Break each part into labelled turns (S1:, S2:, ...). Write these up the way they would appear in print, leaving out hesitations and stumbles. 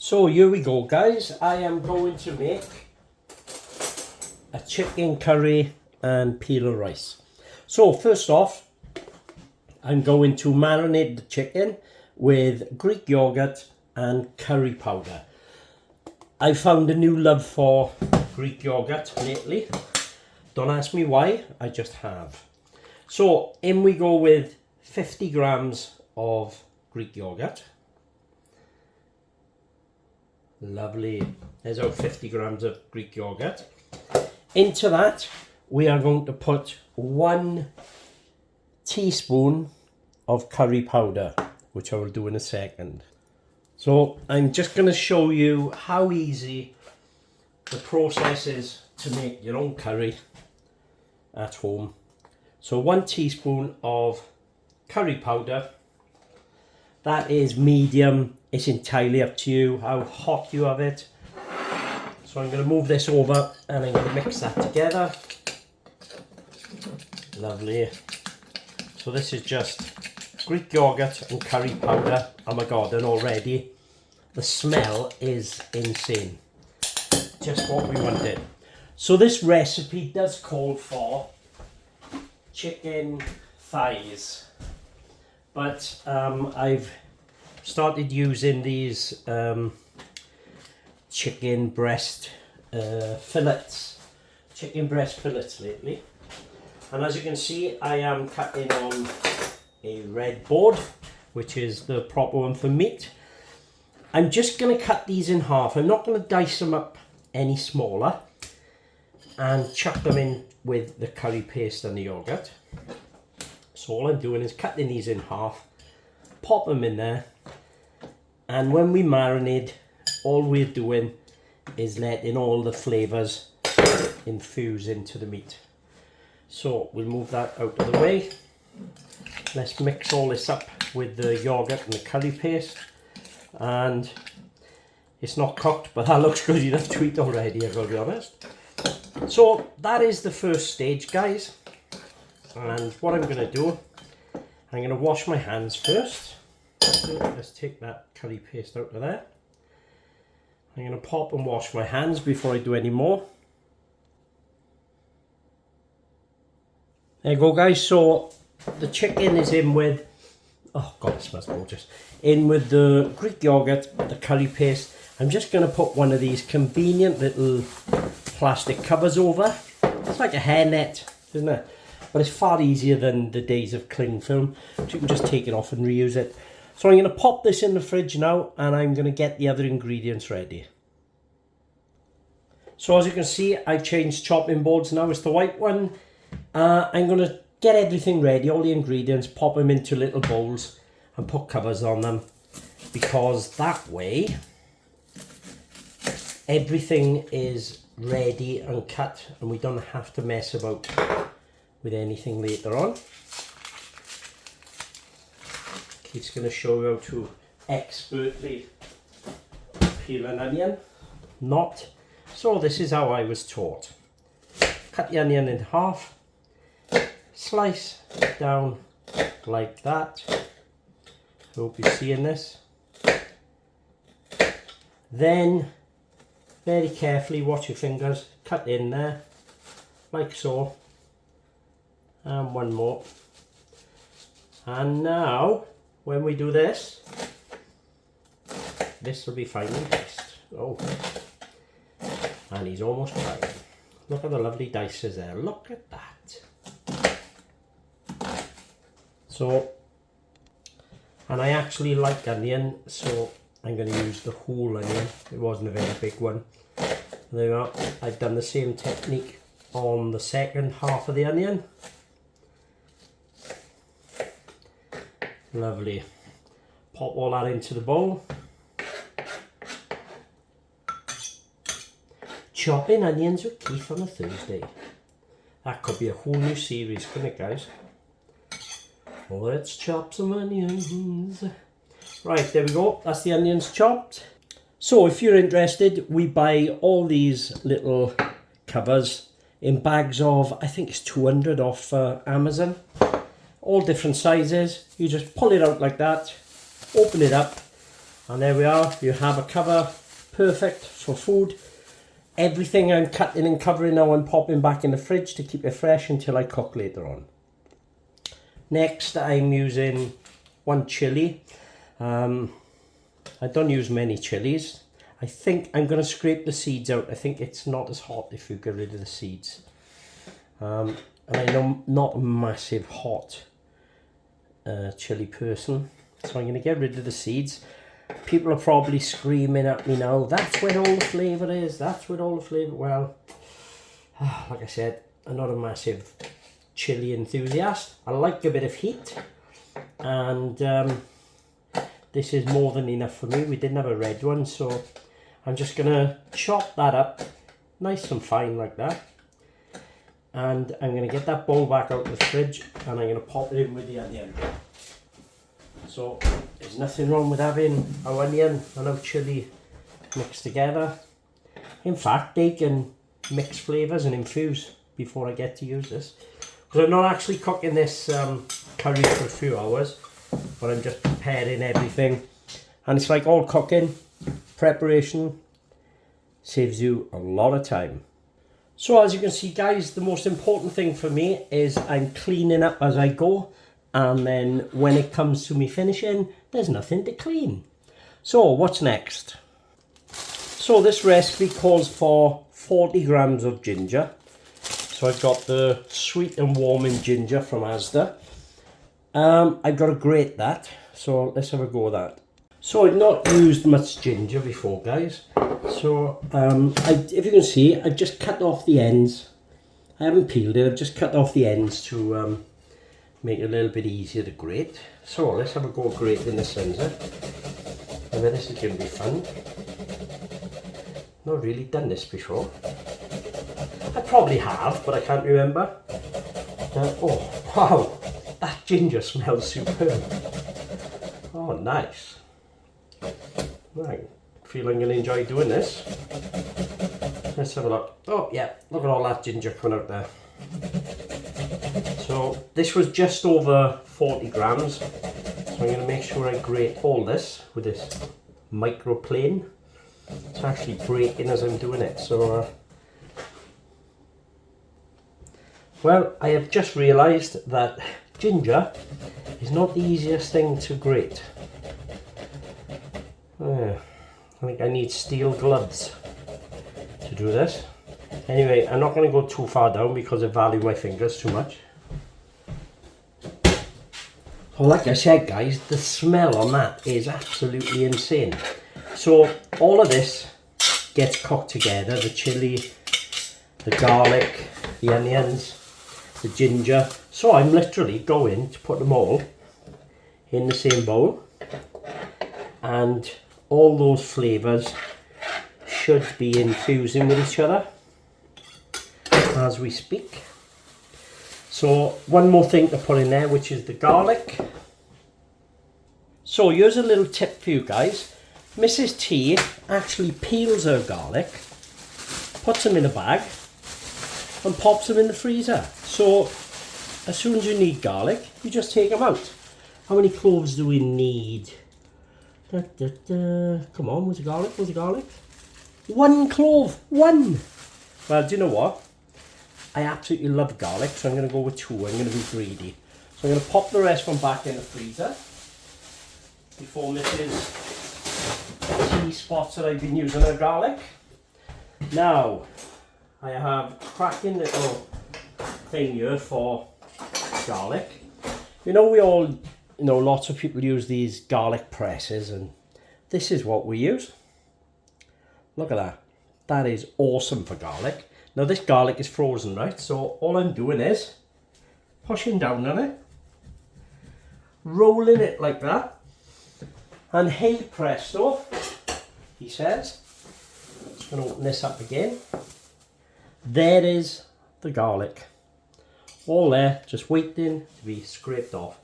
S1: So here we go, guys. I am going to make a chicken curry and peel rice. So first off, I'm going to marinate the chicken with Greek yogurt and curry powder. I found a new love for Greek yogurt lately. Don't ask me why, I just have. So in we go with 50 grams of Greek yogurt. Lovely. There's our 50 grams of Greek yogurt. Into that, we are going to put 1 teaspoon of curry powder, which I will do in a second. So I'm just going to show you how easy the process is to make your own curry at home. So 1 teaspoon of curry powder. That is medium. It's entirely up to you how hot you have it. So I'm going to move this over and I'm going to mix that together. Lovely. So this is just Greek yogurt and curry powder. Oh my god, and already the smell is insane. Just what we wanted. So this recipe does call for chicken thighs, but I've started using these chicken breast fillets lately, and as you can see, I am cutting on a red board, which is the proper one for meat. I'm just going to cut these in half. I'm not going to dice them up any smaller and chuck them in with the curry paste and the yogurt. So all I'm doing is cutting these in half, pop them in there, and when we marinate, all we're doing is letting all the flavours infuse into the meat. So we'll move that out of the way. Let's mix all this up with the yogurt and the curry paste. And it's not cooked, but that looks good enough to eat already, I've got to be honest. So that is the first stage, guys. And what I'm going to do, I'm going to wash my hands first. Let's take that curry paste out of there. I'm going to pop and wash my hands before I do any more. There you go, guys. So the chicken is in with, oh god, it smells gorgeous. In with the Greek yogurt, the curry paste. I'm just going to put one of these convenient little plastic covers over. It's like a hairnet, isn't it? But it's far easier than the days of cling film. So you can just take it off and reuse it. So I'm going to pop this in the fridge now, and I'm going to get the other ingredients ready. So as you can see, I've changed chopping boards now. It's the white one. I'm going to get everything ready, all the ingredients, pop them into little bowls and put covers on them, because that way everything is ready and cut and we don't have to mess about with anything later on. Keith's going to show you how to expertly peel an onion. Not. So this is how I was taught. Cut the onion in half. Slice down like that. Hope you're seeing this. Then very carefully, watch your fingers, cut in there like so, and one more. And now when we do this, this will be finely diced. Oh, and he's almost dry. Look at the lovely dices there, look at that. So, and I actually like onion, so I'm going to use the whole onion. It wasn't a very big one. There you are. I've done the same technique on the second half of the onion. Lovely. Pop all that into the bowl. Chopping onions with Keith on a Thursday. That could be a whole new series, couldn't it, guys? Let's chop some onions. Right, there we go. That's the onions chopped. So if you're interested, we buy all these little covers in bags of, I think it's 200 off Amazon. All different sizes. You just pull it out like that, open it up, And there we are, you have a cover, perfect for food. Everything I'm cutting and covering now I'm popping back in the fridge to keep it fresh until I cook later on. Next I'm using one chilli. I don't use many chilies. I think I'm going to scrape the seeds out. I think it's not as hot if you get rid of the seeds. And I know I'm not a massive hot chili person, so I'm going to get rid of the seeds. People are probably screaming at me now, that's where all the flavour is, that's where all the flavour... Well, like I said, I'm not a massive chili enthusiast. I like a bit of heat, and this is more than enough for me. We didn't have a red one, so I'm just going to chop that up nice and fine like that. And I'm going to get that bowl back out of the fridge and I'm going to pop it in with the onion. So there's nothing wrong with having our onion and our chilli mixed together. In fact, they can mix flavours and infuse before I get to use this. Because I'm not actually cooking this curry for a few hours, but I'm just preparing everything. And it's like all cooking, preparation saves you a lot of time. So as you can see guys, the most important thing for me is I'm cleaning up as I go, and then when it comes to me finishing, there's nothing to clean. So what's next? So this recipe calls for 40 grams of ginger. So I've got the sweet and warming ginger from Asda. I've got to grate that, so let's have a go at that. So I've not used much ginger before guys. So if you can see, I've just cut off the ends. I haven't peeled it, I've just cut off the ends to make it a little bit easier to grate. So let's have a go at grating this ends. I bet this is going to be fun. Not really done this before. I probably have, but I can't remember. Oh wow, that ginger smells superb. Oh nice. Right. Feel I'm going to enjoy doing this. Let's have a look. Oh yeah, look at all that ginger coming out there. So this was just over 40 grams. So I'm going to make sure I grate all this with this microplane. It's actually breaking as I'm doing it. So well, I have just realised that ginger is not the easiest thing to grate. I think I need steel gloves to do this. Anyway, I'm not going to go too far down because I value my fingers too much. Well, like I said guys, the smell on that is absolutely insane. So all of this gets cooked together, the chilli, the garlic, the onions, the ginger. So I'm literally going to put them all in the same bowl, and all those flavours should be infusing with each other as we speak. So one more thing to put in there, which is the garlic. So here's a little tip for you guys. Mrs. T actually peels her garlic, puts them in a bag and pops them in the freezer. So as soon as you need garlic, you just take them out. How many cloves do we need? Come on, where's the garlic? Where's the garlic? 1 clove, 1! Well, do you know what? I absolutely love garlic, so I'm going to go with 2. I'm going to be greedy. So I'm going to pop the rest one back in the freezer before Mrs. T spots that I've been using her garlic. Now, I have cracking little thing here for garlic. You know, we all... You know, lots of people use these garlic presses, and this is what we use. Look at that. That is awesome for garlic. Now this garlic is frozen, right? So all I'm doing is pushing down on it, rolling it like that, and hey presto, he says. Just going to open this up again. There is the garlic. All there, just waiting to be scraped off.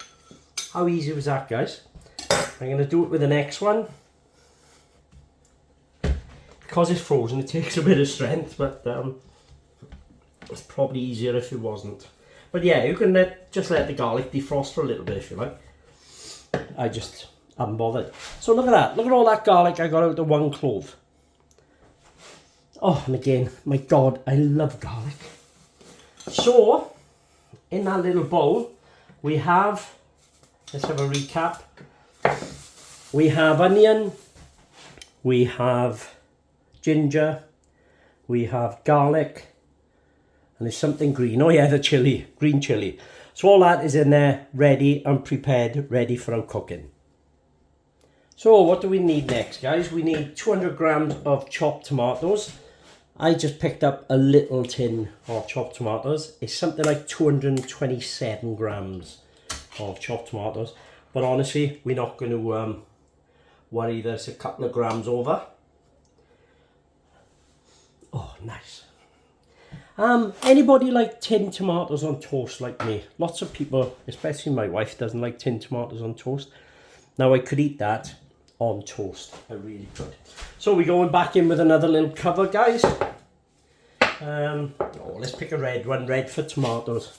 S1: How easy was that, guys? I'm going to do it with the next one. Because it's frozen, it takes a bit of strength, but it's probably easier if it wasn't. But yeah, you can just let the garlic defrost for a little bit if you like. I haven't bothered. So look at that. Look at all that garlic I got out of one clove. Oh, and again, my God, I love garlic. So, in that little bowl, we have, let's have a recap. We have onion, we have ginger, we have garlic, and there's something green. Oh yeah, the chilli, green chilli. So all that is in there, ready and prepared, ready for our cooking. So what do we need next, guys? We need 200 grams of chopped tomatoes. I just picked up a little tin of chopped tomatoes. It's something like 227 grams of chopped tomatoes. But honestly, we're not going to worry there's a couple of grams over. Oh, nice. Anybody like tinned tomatoes on toast like me? Lots of people, especially my wife, doesn't like tinned tomatoes on toast. Now I could eat that on toast. I really could. So we're going back in with another little cover, guys. Let's pick a red one, red for tomatoes.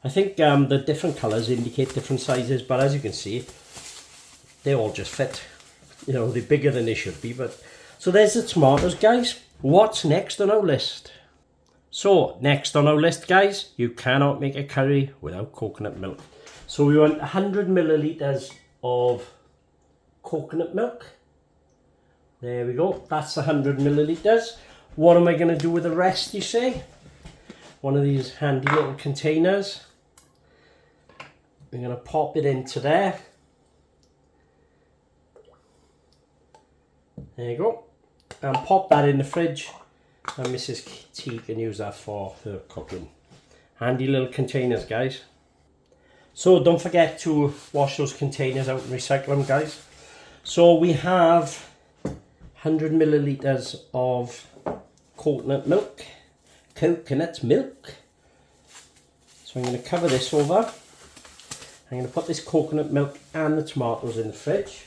S1: I think the different colours indicate different sizes, but as you can see, they all just fit. You know, they're bigger than they should be. But so there's the tomatoes, guys. What's next on our list? So next on our list, guys, you cannot make a curry without coconut milk. So we want 100 millilitres of coconut milk. There we go. That's 100 millilitres. What am I going to do with the rest, you say? One of these handy little containers. We're going to pop it into there. There you go. And pop that in the fridge. And Mrs. T can use that for her cooking. Handy little containers, guys. So don't forget to wash those containers out and recycle them, guys. So we have 100 millilitres of coconut milk. So I'm going to cover this over. I'm going to put this coconut milk and the tomatoes in the fridge.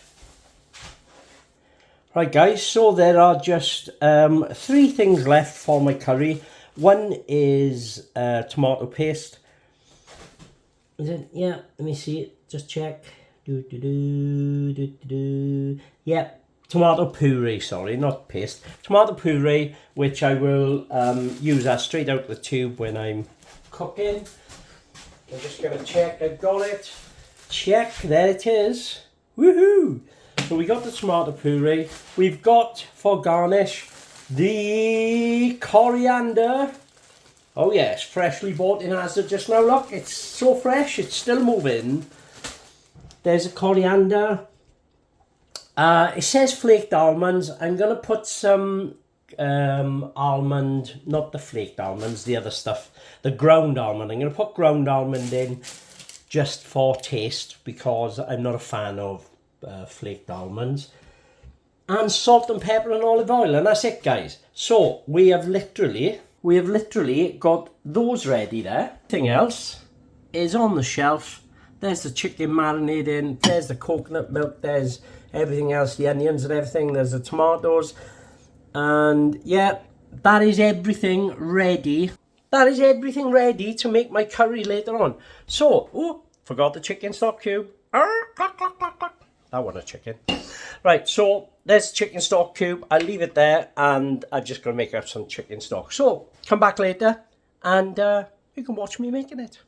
S1: Right, guys, so there are just 3 things left for my curry. One is tomato paste. Is it? Yeah, let me see it. Just check. Yep. Tomato puree, sorry, not paste. Tomato puree, which I will use that straight out the tube when I'm cooking. I'm just going to check I've got it. Check, there it is. Woohoo! So we got the tomato puree. We've got, for garnish, the coriander. Oh yes, freshly bought in Asda just now. Look, it's so fresh, it's still moving. There's a coriander. It says flaked almonds. I'm going to put some almond, not the flaked almonds, the other stuff, the ground almond. I'm going to put ground almond in just for taste because I'm not a fan of flaked almonds. And salt and pepper and olive oil, and that's it, guys. So we have literally got those ready there. Everything else is on the shelf. There's the chicken marinating, there's the coconut milk, there's everything else, the onions and everything, there's the tomatoes. And yeah, that is everything ready. That is everything ready to make my curry later on. So, oh, forgot the chicken stock cube. That one a chicken. Right, so there's the chicken stock cube. I'll leave it there and I'm just going to make up some chicken stock. So, come back later and you can watch me making it.